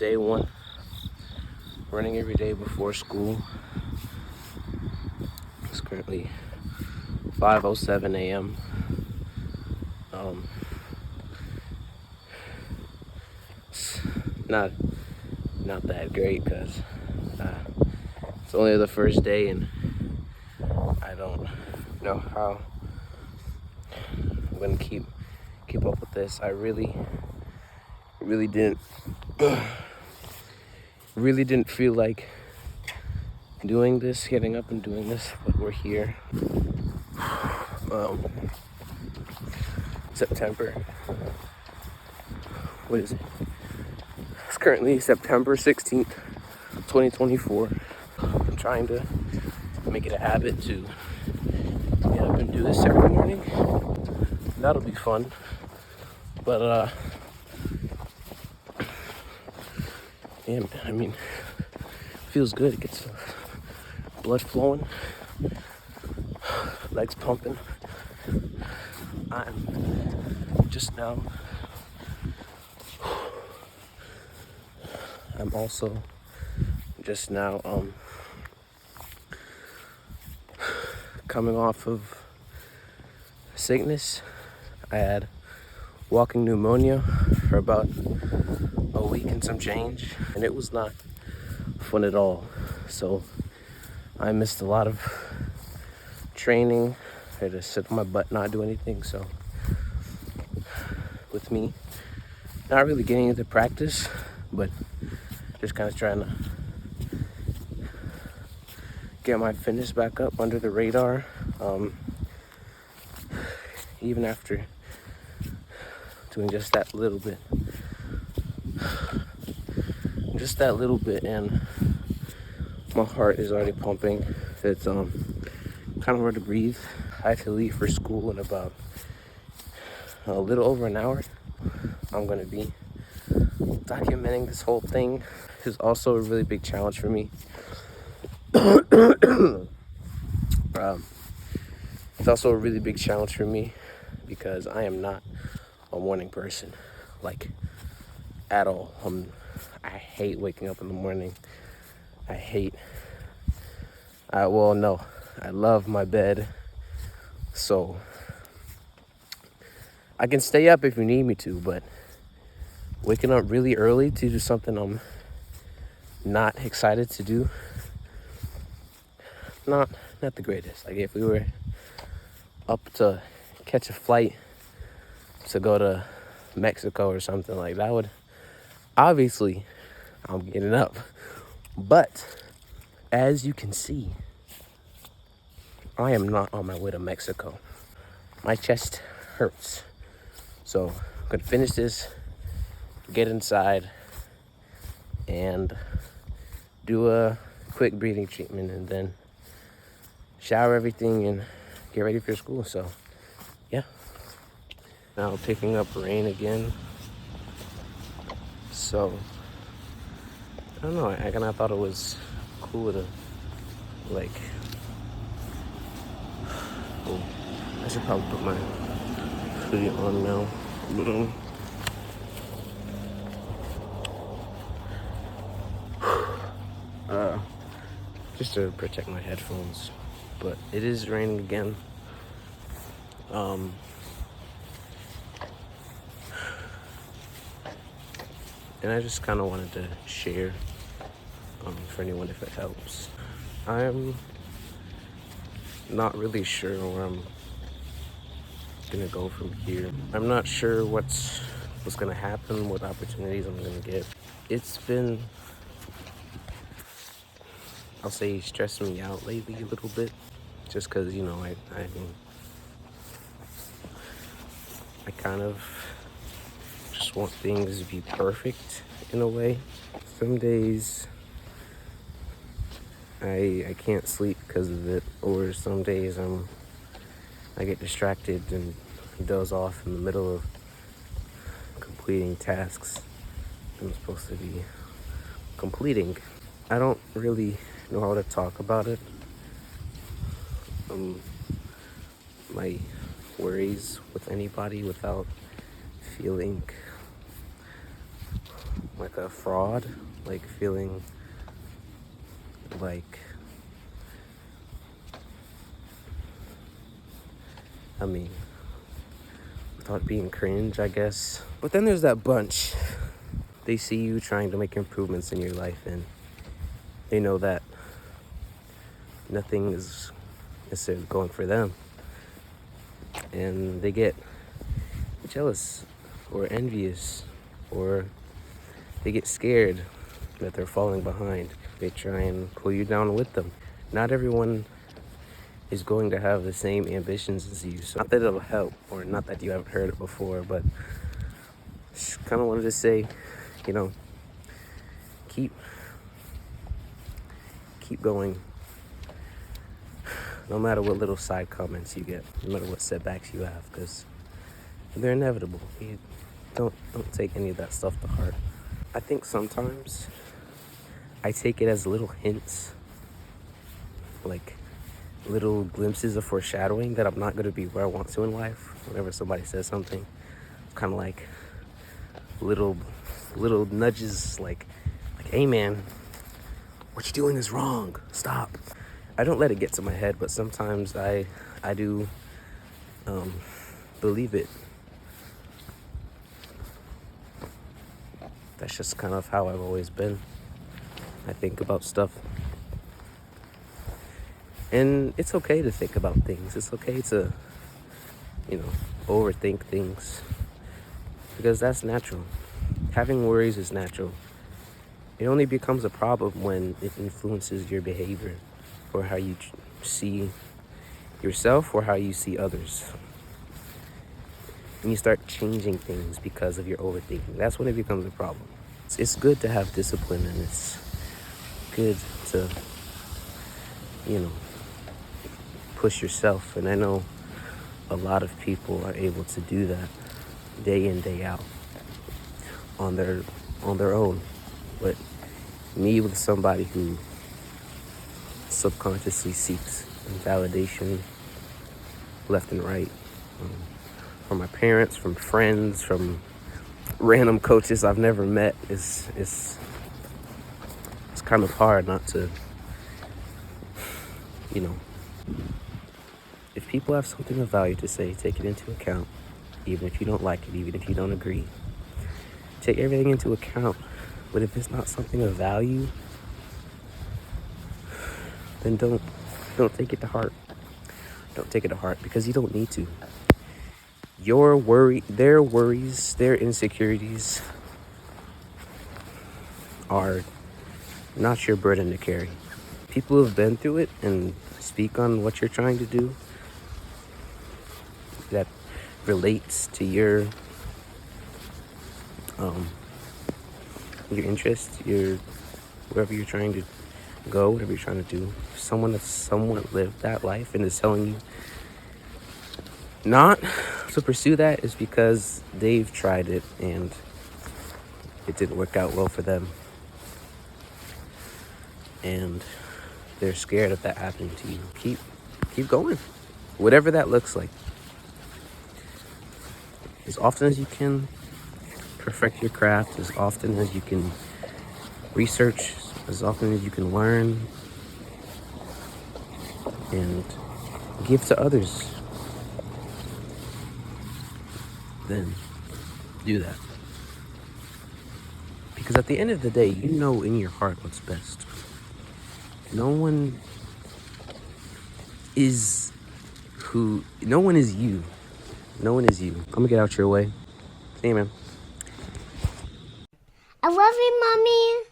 day one, running every day before school. It's currently 5:07 a.m. It's not that great because it's only the first day and I don't know how I'm gonna keep up with this. I really didn't feel like doing this, getting up and doing this, but we're here. September. What is it? It's currently September 16th, 2024. I'm trying to make it a habit to get up and do this every morning. That'll be fun. But yeah, man, I mean, feels good. It gets blood flowing, legs pumping. I'm also just now coming off of sickness. I had walking pneumonia for about a week and some change, and it was not fun at all. So I missed a lot of training. I had to sit on my butt, not do anything. So with me not really getting into practice, but just kind of trying to get my fitness back up under the radar. Even after doing just that little bit, and my heart is already pumping. It's kind of hard to breathe. I have to leave for school in about a little over an hour. I'm gonna be documenting this whole thing. It's also a really big challenge for me. It's also a really big challenge for me because I am not a morning person, like at all. I hate waking up in the morning. I love my bed, so I can stay up if you need me to, but waking up really early to do something I'm not excited to do, not the greatest. Like if we were up to catch a flight to go to Mexico or something like that, would obviously I'm getting up. But as you can see, I am not on my way to Mexico. My chest hurts. So I'm gonna finish this, get inside, and do a quick breathing treatment, and then shower everything and get ready for school. So yeah. Now picking up rain again. So I don't know, I kind of thought it was cool to like, oh, I should probably put my hoodie on now. Just to protect my headphones. But it is raining again. And I just kind of wanted to share for anyone if it helps. I'm not really sure where I'm gonna go from here. I'm not sure what's gonna happen, what opportunities I'm gonna get. It's been, I'll say, stressing me out lately a little bit, just because, you know, I kind of just want things to be perfect in a way. Some days I can't sleep because of it, or some days I get distracted and doze off in the middle of completing tasks I'm supposed to be completing. I don't really know how to talk about it. My worries with anybody without feeling like a fraud, like feeling like, I mean, without being cringe, I guess. But then there's that bunch. They see you trying to make improvements in your life, and they know that nothing is necessarily going for them. And they get jealous or envious, or they get scared that they're falling behind. They try and pull you down with them. Not everyone is going to have the same ambitions as you. So not that it'll help, or not that you haven't heard it before, but just kind of wanted to say, you know, keep going. No matter what little side comments you get, no matter what setbacks you have, because they're inevitable. You don't take any of that stuff to heart. I think sometimes I take it as little hints, like little glimpses of foreshadowing that I'm not going to be where I want to in life. Whenever somebody says something, kind of like little nudges, like, hey man, what you're doing is wrong. Stop. I don't let it get to my head, but sometimes I do believe it. That's just kind of how I've always been. I think about stuff. And it's okay to think about things. It's okay to, overthink things. Because that's natural. Having worries is natural. It only becomes a problem when it influences your behavior, or how you see yourself, or how you see others. And you start changing things because of your overthinking. That's when it becomes a problem. It's good to have discipline, and it's good to, push yourself. And I know a lot of people are able to do that day in, day out on their own. But me, with somebody who subconsciously seeks validation left and right, from my parents, from friends, from random coaches I've never met, it's kind of hard not to, if people have something of value to say, take it into account, even if you don't like it, even if you don't agree. Take everything into account. But if it's not something of value, then don't take it to heart. Don't take it to heart, because you don't need to. Their worries, their insecurities are not your burden to carry. People who have been through it and speak on what you're trying to do that relates to your interest, wherever you're trying to go, whatever you're trying to do. Someone that's somewhat lived that life and is telling you not to pursue that is because they've tried it and it didn't work out well for them. And they're scared of that happening to you. Keep going. Whatever that looks like. As often as you can, perfect your craft. As often as you can research. As often as you can learn. And give to others. Then do that. Because at the end of the day, you know in your heart what's best. No one is you. No one is you. I'm gonna get out your way. See you, man. I love you, Mommy.